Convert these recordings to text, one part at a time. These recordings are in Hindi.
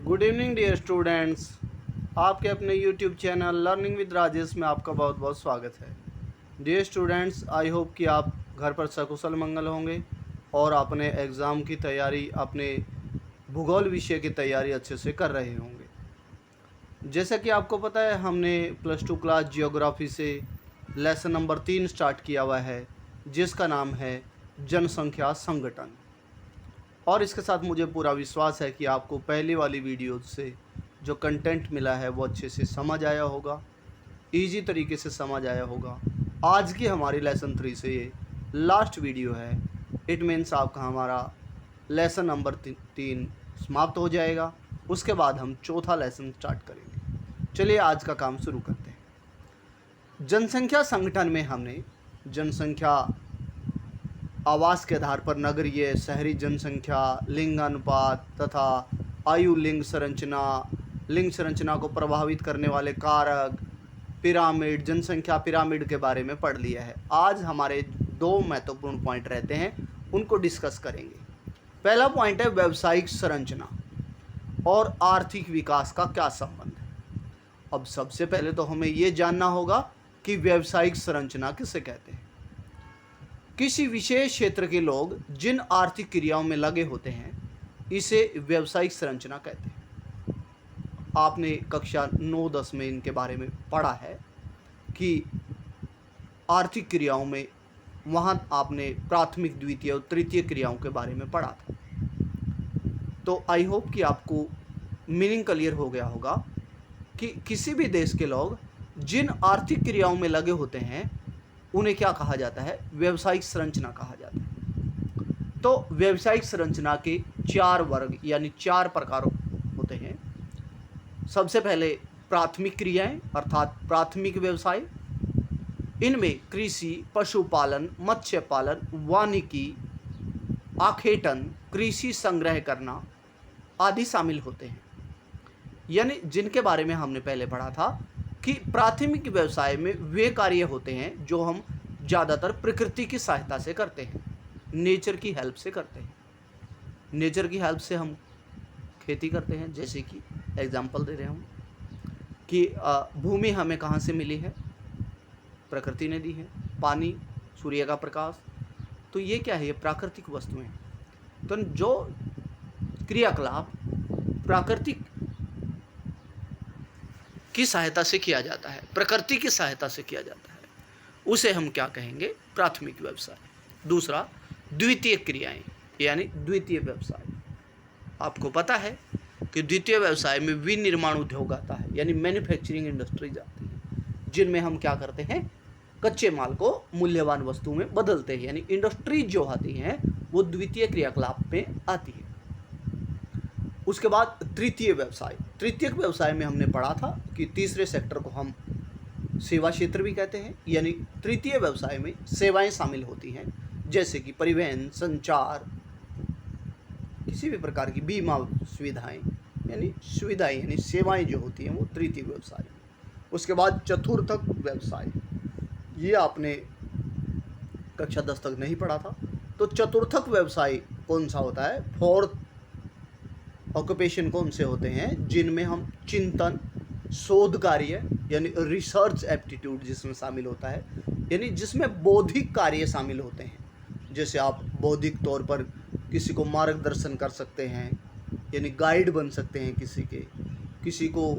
Good evening dear students. आपके अपने YouTube channel learning with Rajesh में आपका बहुत बहुत स्वागत है। डियर स्टूडेंट्स, आई होप कि आप घर पर सकुशल मंगल होंगे और अपने एग्ज़ाम की तैयारी, अपने भूगोल विषय की तैयारी अच्छे से कर रहे होंगे। जैसा कि आपको पता है, हमने +2 क्लास जियोग्राफी से लेसन नंबर 3 स्टार्ट किया हुआ है, जिसका नाम है जनसंख्या संगठन। और इसके साथ मुझे पूरा विश्वास है कि आपको पहली वाली वीडियो से जो कंटेंट मिला है वो अच्छे से समझ आया होगा, इजी तरीके से समझ आया होगा। आज की हमारी लेसन 3 से ये लास्ट वीडियो है। इट मीन्स आपका हमारा लेसन नंबर 3 समाप्त हो जाएगा। उसके बाद हम चौथा लेसन स्टार्ट करेंगे। चलिए आज का काम शुरू करते हैं। जनसंख्या संगठन में हमने जनसंख्या आवास के आधार पर नगरीय, शहरी जनसंख्या, लिंग अनुपात तथा आयु, लिंग संरचना को प्रभावित करने वाले कारक, पिरामिड, जनसंख्या पिरामिड के बारे में पढ़ लिया है। आज हमारे 2 महत्वपूर्ण पॉइंट रहते हैं, उनको डिस्कस करेंगे। पहला पॉइंट है व्यावसायिक संरचना और आर्थिक विकास का क्या संबंध है। अब सबसे पहले तो हमें ये जानना होगा कि व्यावसायिक संरचना किसे कहते हैं। किसी विशेष क्षेत्र के लोग जिन आर्थिक क्रियाओं में लगे होते हैं, इसे व्यावसायिक संरचना कहते हैं। आपने कक्षा 9-10 में इनके बारे में पढ़ा है कि आर्थिक क्रियाओं में वहाँ आपने प्राथमिक, द्वितीय और तृतीय क्रियाओं के बारे में पढ़ा था। तो आई होप कि आपको मीनिंग क्लियर हो गया होगा कि किसी भी देश के लोग जिन आर्थिक क्रियाओं में लगे होते हैं उन्हें क्या कहा जाता है, व्यावसायिक संरचना कहा जाता है। तो व्यावसायिक संरचना के 4 वर्ग यानी 4 प्रकार होते हैं। सबसे पहले प्राथमिक क्रियाएं अर्थात प्राथमिक व्यवसाय। इनमें कृषि, पशुपालन, मत्स्य पालन, वानिकी, आखेटन, कृषि संग्रह करना आदि शामिल होते हैं। यानी जिनके बारे में हमने पहले पढ़ा था कि प्राथमिक व्यवसाय में वे कार्य होते हैं जो हम ज़्यादातर प्रकृति की सहायता से करते हैं, नेचर की हेल्प से करते हैं। नेचर की हेल्प से हम खेती करते हैं। जैसे कि एग्जांपल दे रहे हूँ कि भूमि हमें कहाँ से मिली है, प्रकृति ने दी है। पानी, सूर्य का प्रकाश, तो ये क्या है, ये प्राकृतिक वस्तुएं। तो जो क्रियाकलाप प्राकृतिक की सहायता से किया जाता है, प्रकृति की सहायता से किया जाता है, उसे हम क्या कहेंगे, प्राथमिक व्यवसाय। दूसरा द्वितीय क्रियाएं यानी द्वितीय व्यवसाय। आपको पता है कि द्वितीय व्यवसाय में विनिर्माण उद्योग आता है, यानी मैन्युफैक्चरिंग इंडस्ट्रीज आती है, जिनमें हम क्या करते हैं, कच्चे माल को मूल्यवान वस्तु में बदलते हैं। यानी इंडस्ट्रीज जो आती हैं वो द्वितीय क्रियाकलाप में आती है। उसके बाद तृतीय व्यवसाय। तृतीय व्यवसाय में हमने पढ़ा था कि तीसरे सेक्टर को हम सेवा क्षेत्र भी कहते हैं। यानी तृतीय व्यवसाय में सेवाएं शामिल होती हैं, जैसे कि परिवहन, संचार, किसी भी प्रकार की बीमा सुविधाएं, यानी सेवाएं जो होती हैं वो तृतीय व्यवसाय। उसके बाद चतुर्थक व्यवसाय, ये आपने कक्षा 10 तक नहीं पढ़ा था। तो चतुर्थक व्यवसाय कौन सा होता है, फोर्थ ऑक्यूपेशन कौन से होते हैं, जिनमें हम चिंतन, शोध कार्य यानी रिसर्च एप्टीट्यूड जिसमें शामिल होता है, यानी जिसमें बौद्धिक कार्य शामिल होते हैं। जैसे आप बौद्धिक तौर पर किसी को मार्गदर्शन कर सकते हैं, यानी गाइड बन सकते हैं, किसी को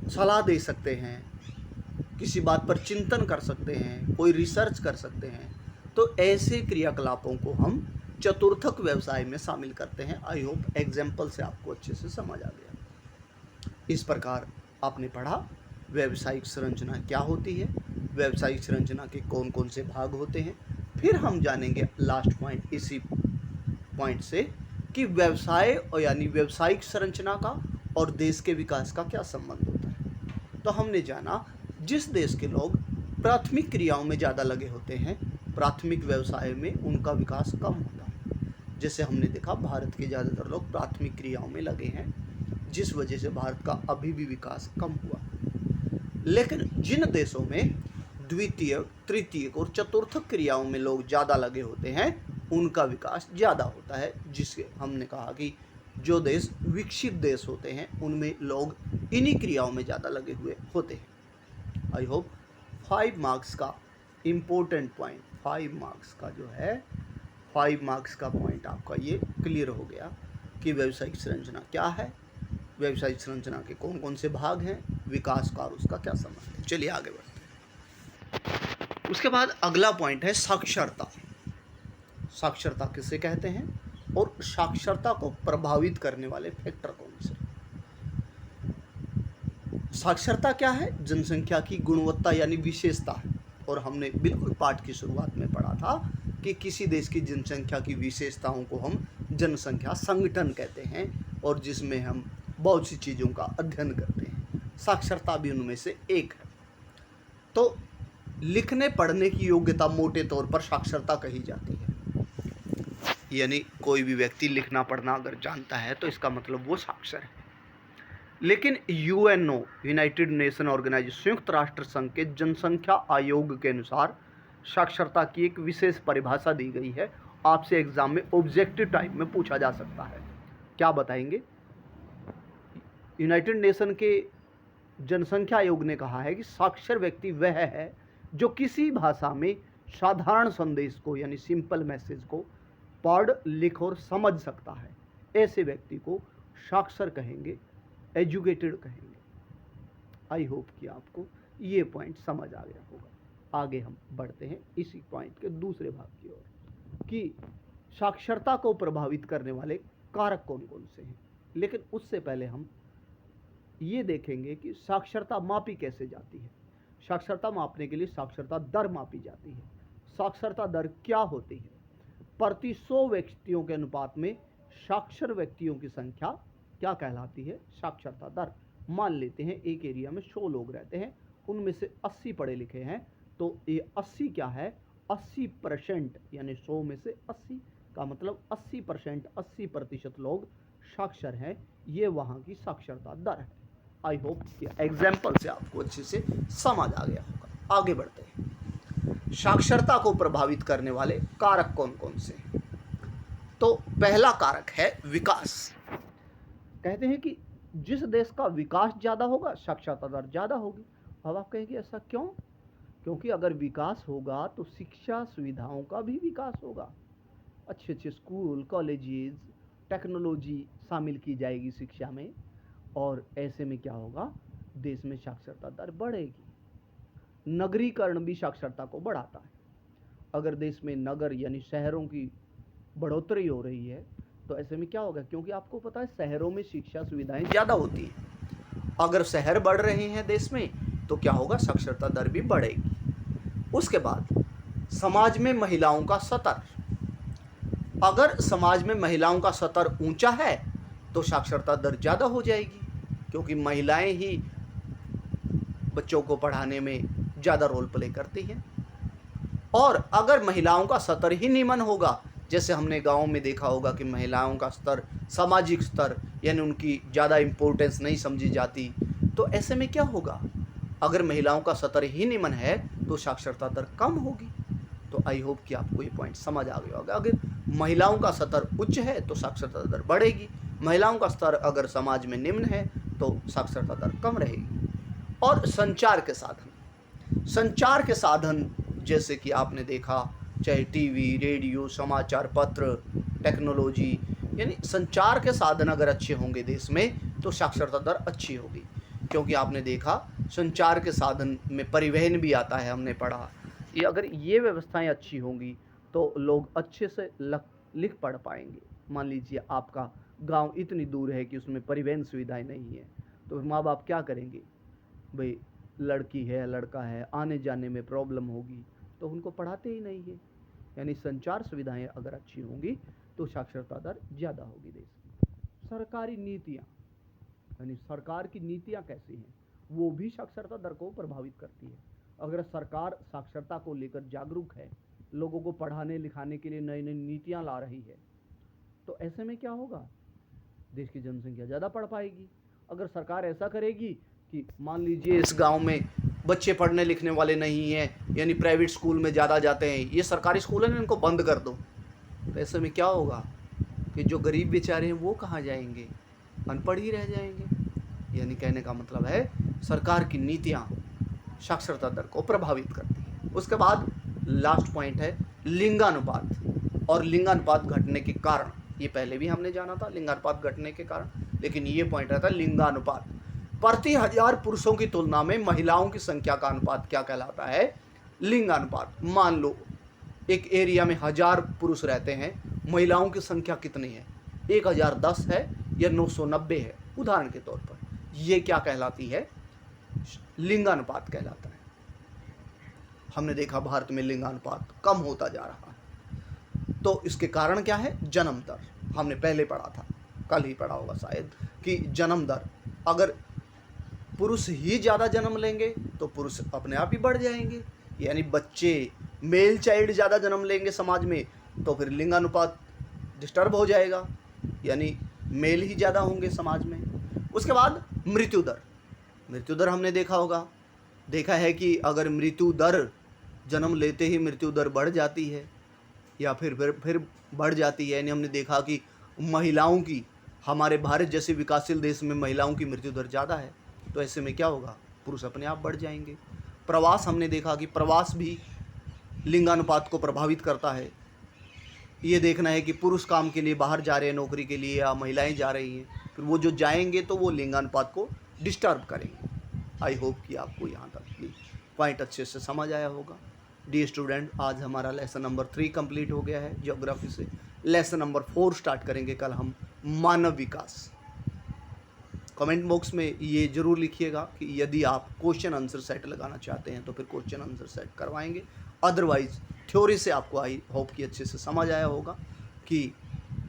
सलाह दे सकते हैं, किसी बात पर चिंतन कर सकते हैं, कोई रिसर्च कर सकते हैं। तो ऐसे क्रियाकलापों को हम चतुर्थक व्यवसाय में शामिल करते हैं। आई होप एग्जाम्पल से आपको अच्छे से समझ आ गया। इस प्रकार आपने पढ़ा व्यावसायिक संरचना क्या होती है, व्यावसायिक संरचना के कौन कौन से भाग होते हैं। फिर हम जानेंगे लास्ट पॉइंट इसी पॉइंट से कि व्यवसाय और यानी व्यावसायिक संरचना का और देश के विकास का क्या संबंध होता है। तो हमने जाना जिस देश के लोग प्राथमिक क्रियाओं में ज़्यादा लगे होते हैं, प्राथमिक व्यवसाय में उनका विकास कम होता है। जैसे हमने देखा भारत के ज़्यादातर लोग प्राथमिक क्रियाओं में लगे हैं, जिस वजह से भारत का अभी भी विकास कम हुआ। लेकिन जिन देशों में द्वितीय, तृतीय और चतुर्थक क्रियाओं में लोग ज़्यादा लगे होते हैं, उनका विकास ज़्यादा होता है, जिसके हमने कहा कि जो देश विकसित देश होते हैं उनमें लोग इन्हीं क्रियाओं में ज़्यादा लगे हुए होते हैं। आई होप 5 मार्क्स का इम्पोर्टेंट पॉइंट, 5 मार्क्स का जो है 5 मार्क्स का पॉइंट आपका ये क्लियर हो गया कि व्यावसायिक संरचना क्या है, व्यावसायिक संरचना के कौन कौन से भाग हैं, विकास का और उसका क्या संबंध है। चलिए आगे बढ़ते हैं। उसके बाद अगला पॉइंट है साक्षरता। साक्षरता किसे कहते हैं और साक्षरता को प्रभावित करने वाले फैक्टर कौन से। साक्षरता क्या है? जनसंख्या की गुणवत्ता यानी विशेषता है। और हमने बिल्कुल पाठ की शुरुआत में पढ़ा था कि किसी देश की जनसंख्या की विशेषताओं को हम जनसंख्या संगठन कहते हैं और जिसमें हम बहुत सी चीज़ों का अध्ययन करते हैं। साक्षरता भी उनमें से एक है। तो लिखने पढ़ने की योग्यता मोटे तौर पर साक्षरता कही जाती है। यानी कोई भी व्यक्ति लिखना पढ़ना अगर जानता है तो इसका मतलब वो साक्षर है। लेकिन यूएनओ, यूनाइटेड नेशन ऑर्गेनाइजेशन, संयुक्त राष्ट्र संघ के जनसंख्या आयोग के अनुसार साक्षरता की एक विशेष परिभाषा दी गई है। आपसे एग्जाम में ऑब्जेक्टिव टाइप में पूछा जा सकता है। क्या बताएंगे? यूनाइटेड नेशन के जनसंख्या आयोग ने कहा है कि साक्षर व्यक्ति वह है जो किसी भाषा में साधारण संदेश को यानी सिंपल मैसेज को पढ़, लिख और समझ सकता है। ऐसे व्यक्ति को साक्षर कहेंगे, एजुकेटेड कहेंगे। आई होप कि आपको ये पॉइंट समझ आ गया होगा। आगे हम बढ़ते हैं इसी पॉइंट के दूसरे भाग की ओर कि साक्षरता को प्रभावित करने वाले कारक कौन कौन से हैं। लेकिन उससे पहले हम ये देखेंगे कि साक्षरता मापी कैसे जाती है। साक्षरता मापने के लिए साक्षरता दर मापी जाती है। साक्षरता दर क्या होती है? प्रति 100 व्यक्तियों के अनुपात में साक्षर व्यक्तियों की संख्या क्या कहलाती है? साक्षरता दर। मान लेते हैं एक एरिया में 100 लोग रहते हैं, उनमें से 80 पढ़े लिखे हैं, तो ये 80 क्या है? 80% यानी 100 में से 80 का मतलब 80%, 80% लोग साक्षर हैं। ये वहाँ की साक्षरता दर है। आई होप कि एग्जाम्पल से आपको अच्छे से समझ आ गया होगा। आगे बढ़ते हैं। साक्षरता को प्रभावित करने वाले कारक कौन कौन से हैं? तो पहला कारक है विकास। कहते हैं कि जिस देश का विकास ज़्यादा होगा साक्षरता दर ज़्यादा होगी। अब आप कहेंगे ऐसा क्यों? क्योंकि अगर विकास होगा तो शिक्षा सुविधाओं का भी विकास होगा। अच्छे अच्छे स्कूल, कॉलेजेस, टेक्नोलॉजी शामिल की जाएगी शिक्षा में और ऐसे में क्या होगा? देश में साक्षरता दर बढ़ेगी। नगरीकरण भी साक्षरता को बढ़ाता है। अगर देश में नगर यानी शहरों की बढ़ोतरी हो रही है तो ऐसे में क्या होगा? क्योंकि आपको पता है शहरों में शिक्षा सुविधाएं ज़्यादा होती हैं। अगर शहर बढ़ रहे हैं देश में तो क्या होगा? साक्षरता दर भी बढ़ेगी। उसके बाद समाज में महिलाओं का स्तर। अगर समाज में महिलाओं का स्तर ऊंचा है तो साक्षरता दर ज़्यादा हो जाएगी, क्योंकि महिलाएं ही बच्चों को पढ़ाने में ज़्यादा रोल प्ले करती हैं। और अगर महिलाओं का स्तर ही निम्न होगा, जैसे हमने गांव में देखा होगा कि महिलाओं का स्तर, सामाजिक स्तर यानी उनकी ज़्यादा इम्पोर्टेंस नहीं समझी जाती, तो ऐसे में क्या होगा? अगर महिलाओं का स्तर ही निम्न है तो साक्षरता दर कम होगी। तो आई होप कि आपको ये पॉइंट समझ आ गया होगा। अगर महिलाओं का स्तर उच्च है तो साक्षरता दर बढ़ेगी, महिलाओं का स्तर अगर समाज में निम्न है तो साक्षरता दर कम रहेगी। और संचार के साधन, संचार के साधन जैसे कि आपने देखा चाहे टीवी, रेडियो, समाचार पत्र, टेक्नोलॉजी, यानी संचार के साधन अगर अच्छे होंगे देश में तो साक्षरता दर अच्छी होगी। क्योंकि आपने देखा संचार के साधन में परिवहन भी आता है, हमने पढ़ा। ये अगर ये व्यवस्थाएं अच्छी होंगी तो लोग अच्छे से लिख पढ़ पाएंगे। मान लीजिए आपका गांव इतनी दूर है कि उसमें परिवहन सुविधाएं नहीं है, तो माँ बाप क्या करेंगे? भाई लड़की है, लड़का है, आने जाने में प्रॉब्लम होगी तो उनको पढ़ाते ही नहीं है। यानी संचार सुविधाएं अगर अच्छी होंगी तो साक्षरता दर ज़्यादा होगी देश की। सरकारी नीतियाँ, यानी सरकार की नीतियाँ कैसी हैं वो भी साक्षरता दर को प्रभावित करती है। अगर सरकार साक्षरता को लेकर जागरूक है, लोगों को पढ़ाने लिखाने के लिए नई नई नीतियाँ ला रही है, तो ऐसे में क्या होगा? देश की जनसंख्या ज़्यादा पढ़ पाएगी। अगर सरकार ऐसा करेगी कि मान लीजिए इस गांव में बच्चे पढ़ने लिखने वाले नहीं हैं, यानी प्राइवेट स्कूल में ज़्यादा जाते हैं, ये सरकारी स्कूल हैं, इनको बंद कर दो, तो ऐसे में क्या होगा कि जो गरीब बेचारे हैं वो कहाँ जाएंगे, अनपढ़ ही रह जाएंगे। यानी कहने का मतलब है सरकार की नीतियाँ साक्षरता दर को प्रभावित करती है। उसके बाद लास्ट पॉइंट है लिंगानुपात और लिंगानुपात घटने के कारण। ये पहले भी हमने जाना था लिंगानुपात घटने के कारण, लेकिन ये पॉइंट रहता है लिंगानुपात। प्रति 1000 पुरुषों की तुलना में महिलाओं की संख्या का अनुपात क्या कहलाता है, लिंगानुपात। मान लो एक एरिया में 1000 पुरुष रहते हैं, महिलाओं की संख्या कितनी है, 1010 है या 990 है, उदाहरण के तौर पर, ये क्या कहलाती है, लिंगानुपात कहलाता है। हमने देखा भारत में लिंगानुपात कम होता जा रहा है, तो इसके कारण क्या है, जन्म दर। हमने पहले पढ़ा था, कल ही पढ़ा होगा शायद, कि जन्म दर, अगर पुरुष ही ज़्यादा जन्म लेंगे तो पुरुष अपने आप ही बढ़ जाएंगे, यानी बच्चे मेल चाइल्ड ज़्यादा जन्म लेंगे समाज में तो फिर लिंगानुपात डिस्टर्ब हो जाएगा, यानी मेल ही ज़्यादा होंगे समाज में। उसके बाद मृत्यु दर। मृत्यु दर हमने देखा है कि अगर मृत्यु दर जन्म लेते ही मृत्यु दर बढ़ जाती है या फिर बढ़ जाती है, यानी हमने देखा कि महिलाओं की, हमारे भारत जैसे विकासशील देश में महिलाओं की मृत्यु दर ज़्यादा है, तो ऐसे में क्या होगा, पुरुष अपने आप बढ़ जाएंगे। प्रवास, हमने देखा कि प्रवास भी लिंगानुपात को प्रभावित करता है। ये देखना है कि पुरुष काम के लिए बाहर जा रहे हैं नौकरी के लिए या महिलाएं जा रही हैं, फिर वो जो जाएंगे तो वो लिंगानुपात को डिस्टर्ब करेंगे। आई होप कि आपको यहाँ तक भी पॉइंट अच्छे से समझ आया होगा। डियर स्टूडेंट, आज हमारा लेसन नंबर 3 कंप्लीट हो गया है ज्योग्राफी से। लेसन नंबर 4 स्टार्ट करेंगे कल हम, मानव विकास। कमेंट बॉक्स में ये ज़रूर लिखिएगा कि यदि आप क्वेश्चन आंसर सेट लगाना चाहते हैं तो फिर क्वेश्चन आंसर सेट करवाएंगे, अदरवाइज़ थ्योरी से आपको आई होप कि अच्छे से समझ आया होगा कि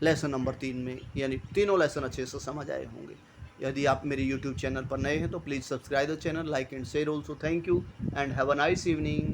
लेसन नंबर 3 में, यानी तीनों लेसन अच्छे से समझ आए होंगे। यदि आप मेरे यूट्यूब चैनल पर नए हैं तो please subscribe the channel, like and share also. Thank you and have a nice evening.